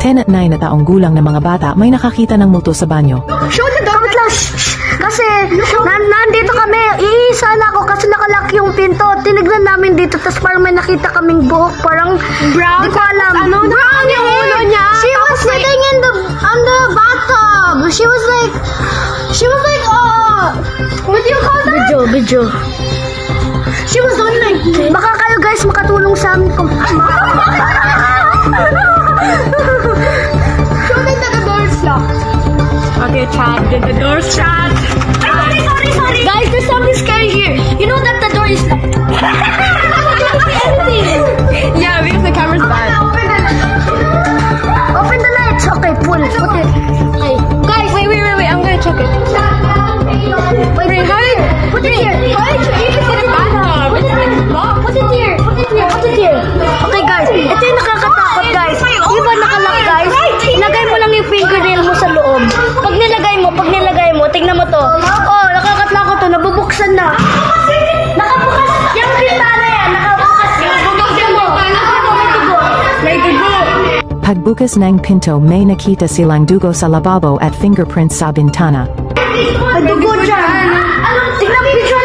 10 at 9 na taong gulang na mga bata may nakakita ng multo sa banyo. Show the door. Wait lang. Shh. Kasi, nandito kami. Iisa na ako kasi nakalock yung pinto. Tinignan namin dito, tapos parang may nakita kaming buhok. Parang, Brown? di ko alam. Ano? Brown yung ulo niya? She was sitting in the bathtub. She was like, What do you call that? Video. She was doing like, baka kayo guys makatulong sa amin kung, Show them that the door is locked. Okay, Chad. Did the door shut? Sorry. Guys, there's something scary here. You know that the door is locked. Yeah, because the camera's bad. Open the lights. Okay, pull. Put it. Okay. Guys, Wait. I'm gonna check it. wait, How did... put it here. It's in a bathtub. It's locked. Put it here. Okay, guys. Ito yung nakakatakot, guys. Di ba nakalock, guys? Ilagay mo lang yung fingernail mo sa loob. Pag nilagay mo, tingnan mo to. Oh, nakakatakot to. Nabubuksan na. Nakabukas. Yung pintana yan. Nakabukas. May dugo. Pagbukas ng pinto may nakita silang dugo sa lababo at fingerprints sa bintana. May dugo dyan. Tingnan mo yung picture